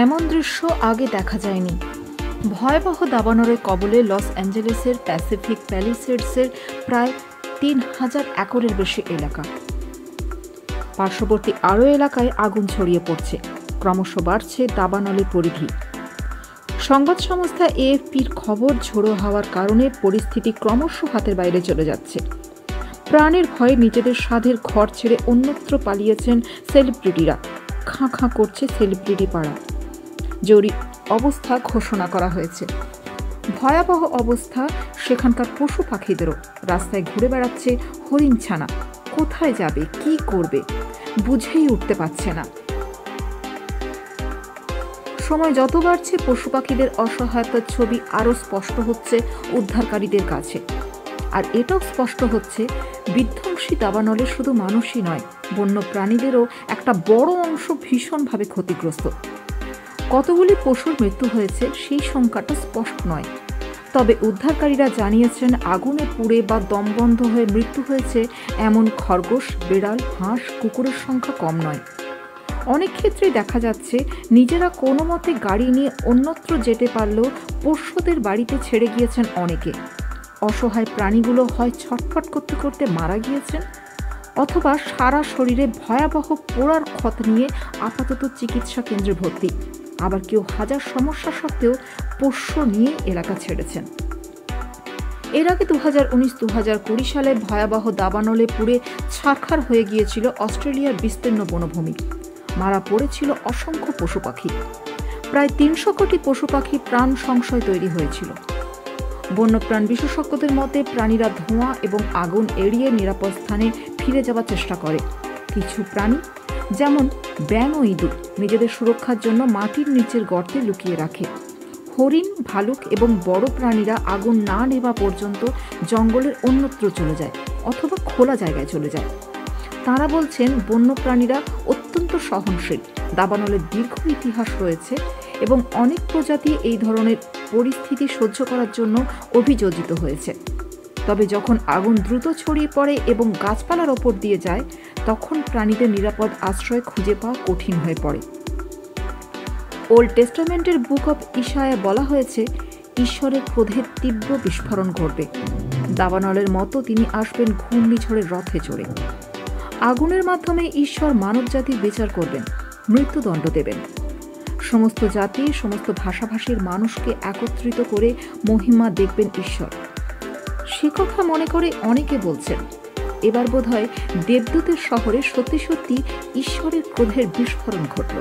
এমন দৃশ্য আগে দেখা যায়নি। ভয়াবহ দাবানলের কবলে লস অ্যাঞ্জেলেসের প্যাসিফিক প্যালিসেডসের প্রায় ৩,০০০ একরের বেশি এলাকা। পার্শ্ববর্তী আরও এলাকায় আগুন ছড়িয়ে পড়ছে। ক্রমশ বাড়ছে দাবানলের পরিধি। সংবাদ সংস্থা এএফপির খবর, ঝোড়ো হাওয়ার কারণে পরিস্থিতি ক্রমশ হাতের বাইরে চলে যাচ্ছে। প্রাণের ভয়ে নিজেদের সাধের ঘর ছেড়ে অন্যত্র পালিয়েছেন সেলিব্রিটিরা। খাঁ খাঁ করছে সেলিব্রিটি পাড়া। জরুরি অবস্থা ঘোষণা করা হয়েছে। ভয়াবহ অবস্থা সেখানকার পশু পাখিদেরও। রাস্তায় ঘুরে বেড়াচ্ছে হরিণ ছানা। কোথায় যাবে, কি করবে বুঝেই উঠতে পারছে না। সময় যত বাড়ছে পশু পাখিদের অসহায়তার ছবি আরও স্পষ্ট হচ্ছে উদ্ধারকারীদের কাছে। আর এটাও স্পষ্ট হচ্ছে বিধ্বংসী দাবানলে শুধু মানুষই নয়, বন্য প্রাণীদেরও একটা বড় অংশ ভীষণভাবে ক্ষতিগ্রস্ত। কতগুলি পশুর মৃত্যু হয়েছে সেই সংখ্যাটা স্পষ্ট নয়, তবে উদ্ধারকারীরা জানিয়েছেন আগুনে পুড়ে বা দমবন্ধ হয়ে মৃত্যু হয়েছে এমন খরগোশ, বিড়াল, হাঁস, কুকুরের সংখ্যা কম নয়। অনেক ক্ষেত্রেই দেখা যাচ্ছে নিজেরা কোনো মতে গাড়ি নিয়ে অন্যত্র যেতে পারলেও পোষ্যদের বাড়িতে ছেড়ে গিয়েছেন অনেকে। অসহায় প্রাণীগুলো হয় ছটফট করতে করতে মারা গিয়েছেন, অথবা সারা শরীরে ভয়াবহ পোড়ার ক্ষত নিয়ে আপাতত চিকিৎসা কেন্দ্রে ভর্তি। আবার কেউ হাজার সমস্যা সত্ত্বেও পোষ্য নিয়ে এলাকা ছেড়েছেন। এর আগে 2019-2020 সালে ভয়াবহ দাবানলে পুড়ে ছারখার হয়ে গিয়েছিল অস্ট্রেলিয়ার বিস্তীর্ণ বনভূমি। মারা পড়েছিল অসংখ্য পশু পাখি। প্রায় 300 কোটি পশু পাখি প্রাণ সংশয় তৈরি হয়েছিল। বন্যপ্রাণ বিশেষজ্ঞদের মতে প্রাণীরা ধোঁয়া এবং আগুন এড়িয়ে নিরাপদ স্থানে ফিরে যাওয়ার চেষ্টা করে। কিছু প্রাণী, যেমন ব্যাঙ ও ইঁদুর, নিজেদের সুরক্ষার জন্য মাটির নিচের গর্তে লুকিয়ে রাখে। হরিণ, ভালুক এবং বড় প্রাণীরা আগুন না নেওয়া পর্যন্ত জঙ্গলের অন্যত্র চলে যায় অথবা খোলা জায়গায় চলে যায়। তাঁরা বলছেন বন্যপ্রাণীরা অত্যন্ত সহনশীল। দাবানলের দীর্ঘ ইতিহাস রয়েছে এবং অনেক প্রজাতি এই ধরনের পরিস্থিতি সহ্য করার জন্য অভিযোজিত হয়েছে। তবে যখন আগুন দ্রুত ছড়িয়ে পড়ে এবং গাছপালার ওপর দিয়ে যায়, তখন প্রাণীদের নিরাপদ আশ্রয় খুঁজে পাওয়া কঠিন হয়ে পড়ে। ওল্ড টেস্টামেন্টের বুক অব ইশায়ায় বলা হয়েছে, ঈশ্বরের ক্রোধের তীব্র বিস্ফোরণ ঘটবে। দাবানলের মতো তিনি আসবেন ঘূর্ণিঝড়ের রথে চড়ে। আগুনের মাধ্যমে ঈশ্বর মানবজাতির বিচার করবেন, মৃত্যুদণ্ড দেবেন। সমস্ত জাতি, সমস্ত ভাষাভাষীর মানুষকে একত্রিত করে মহিমা দেখবেন ঈশ্বর। সে কথা মনে করে অনেকে বলছেন, এবার বোধহয় দেবদূতের শহরে সত্যি সত্যি ঈশ্বরের ক্রোধের বিস্ফোরণ ঘটল।